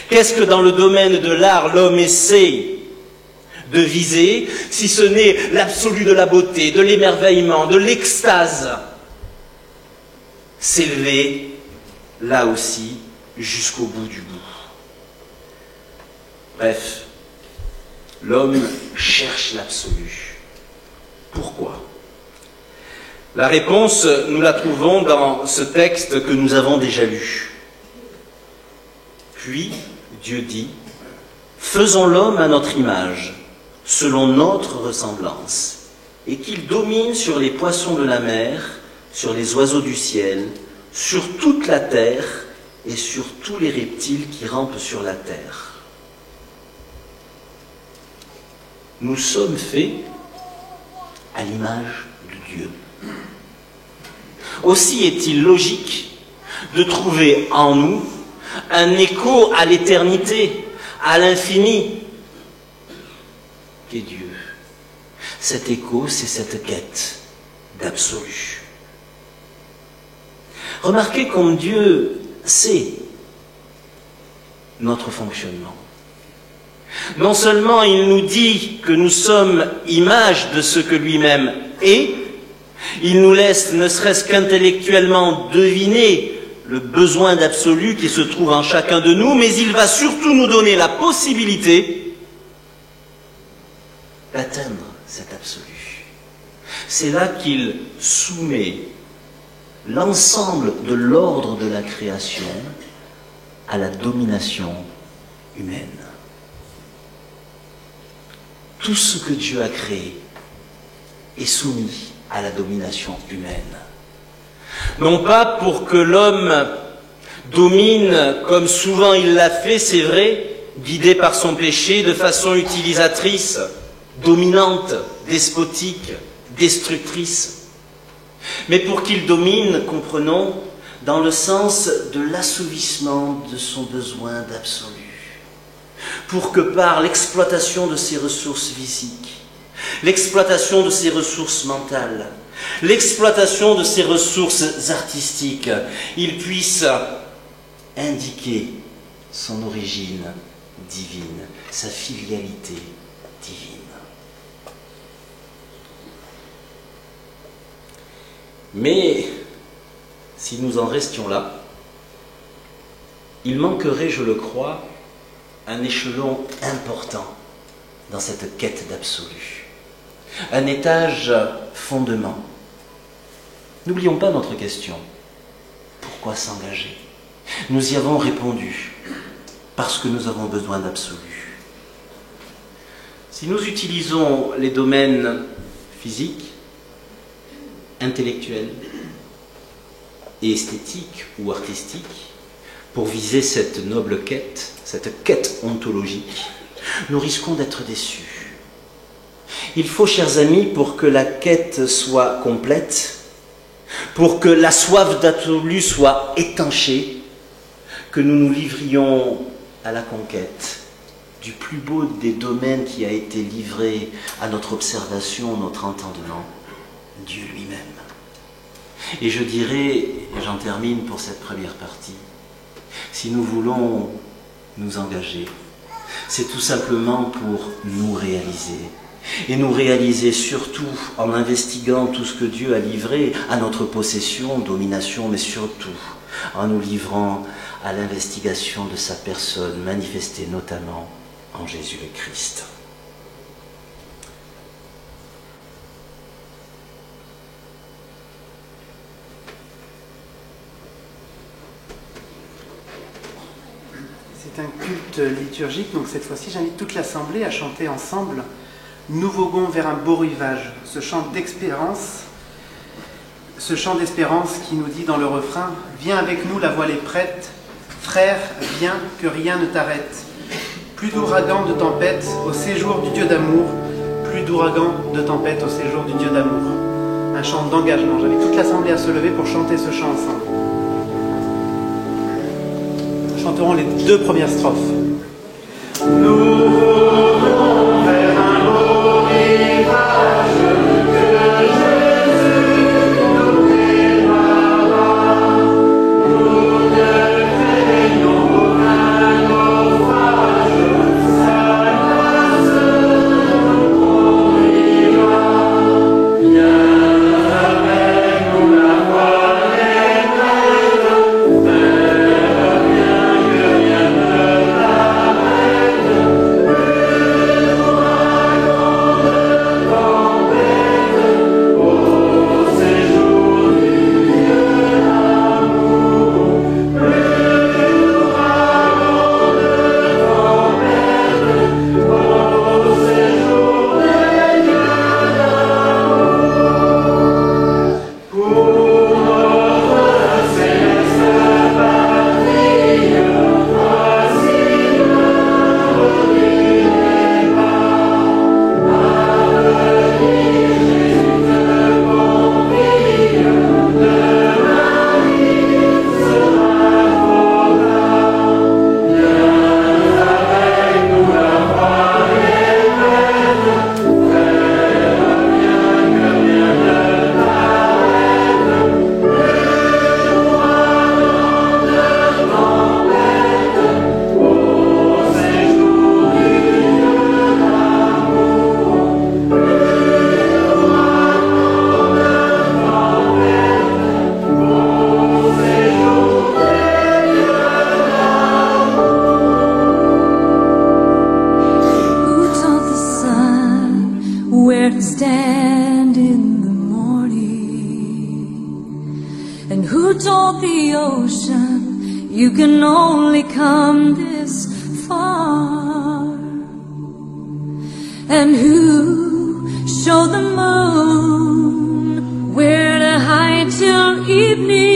Qu'est-ce que dans le domaine de l'art, l'homme essaie de viser, si ce n'est l'absolu de la beauté, de l'émerveillement, de l'extase? S'élever, là aussi, jusqu'au bout du bout. Bref, l'homme cherche l'absolu. Pourquoi? La réponse, nous la trouvons dans ce texte que nous avons déjà lu. Puis, Dieu dit, « Faisons l'homme à notre image, selon notre ressemblance, et qu'il domine sur les poissons de la mer, sur les oiseaux du ciel, sur toute la terre et sur tous les reptiles qui rampent sur la terre. » Nous sommes faits à l'image de Dieu. Aussi est-il logique de trouver en nous un écho à l'éternité, à l'infini, qu'est Dieu. Cet écho, c'est cette quête d'absolu. Remarquez comme Dieu sait notre fonctionnement. Non seulement il nous dit que nous sommes image de ce que lui-même est, il nous laisse ne serait-ce qu'intellectuellement deviner le besoin d'absolu qui se trouve en chacun de nous, mais il va surtout nous donner la possibilité d'atteindre cet absolu. C'est là qu'il soumet l'ensemble de l'ordre de la création à la domination humaine. Tout ce que Dieu a créé est soumis à la domination humaine. Non pas pour que l'homme domine, comme souvent il l'a fait, c'est vrai, guidé par son péché, de façon utilisatrice, dominante, despotique, destructrice, mais pour qu'il domine, comprenons, dans le sens de l'assouvissement de son besoin d'absolu, pour que par l'exploitation de ses ressources physiques, l'exploitation de ses ressources mentales, l'exploitation de ses ressources artistiques, il puisse indiquer son origine divine, sa filialité divine. Mais si nous en restions là, il manquerait, je le crois, un échelon important dans cette quête d'absolu. Un étage fondement. N'oublions pas notre question. Pourquoi s'engager? Nous y avons répondu. Parce que nous avons besoin d'absolu. Si nous utilisons les domaines physiques, intellectuels et esthétiques ou artistiques pour viser cette noble quête, cette quête ontologique, nous risquons d'être déçus. Il faut, chers amis, pour que la quête soit complète, pour que la soif d'absolu soit étanchée, que nous nous livrions à la conquête du plus beau des domaines qui a été livré à notre observation, notre entendement, Dieu lui-même. Et je dirais, et j'en termine pour cette première partie, si nous voulons nous engager, c'est tout simplement pour nous réaliser. Et nous réaliser surtout en investiguant tout ce que Dieu a livré à notre possession, domination, mais surtout en nous livrant à l'investigation de sa personne, manifestée notamment en Jésus le Christ. C'est un culte liturgique, donc cette fois-ci j'invite toute l'Assemblée à chanter ensemble « Nous voguons vers un beau rivage », ce chant d'espérance qui nous dit dans le refrain « Viens avec nous, la voile est prête, frère, viens, que rien ne t'arrête. Plus d'ouragan de tempête au séjour du Dieu d'amour, plus d'ouragan de tempête au séjour du Dieu d'amour. » Un chant d'engagement. J'invite toute l'Assemblée à se lever pour chanter ce chant ensemble. Nous chanterons les deux premières strophes. Nous voguons vers un beau rivage que Jésus nous dévoilera. Nous ne craignons aucun naufrage. board the ocean, you can only come this far. And who showed the moon where to hide till evening?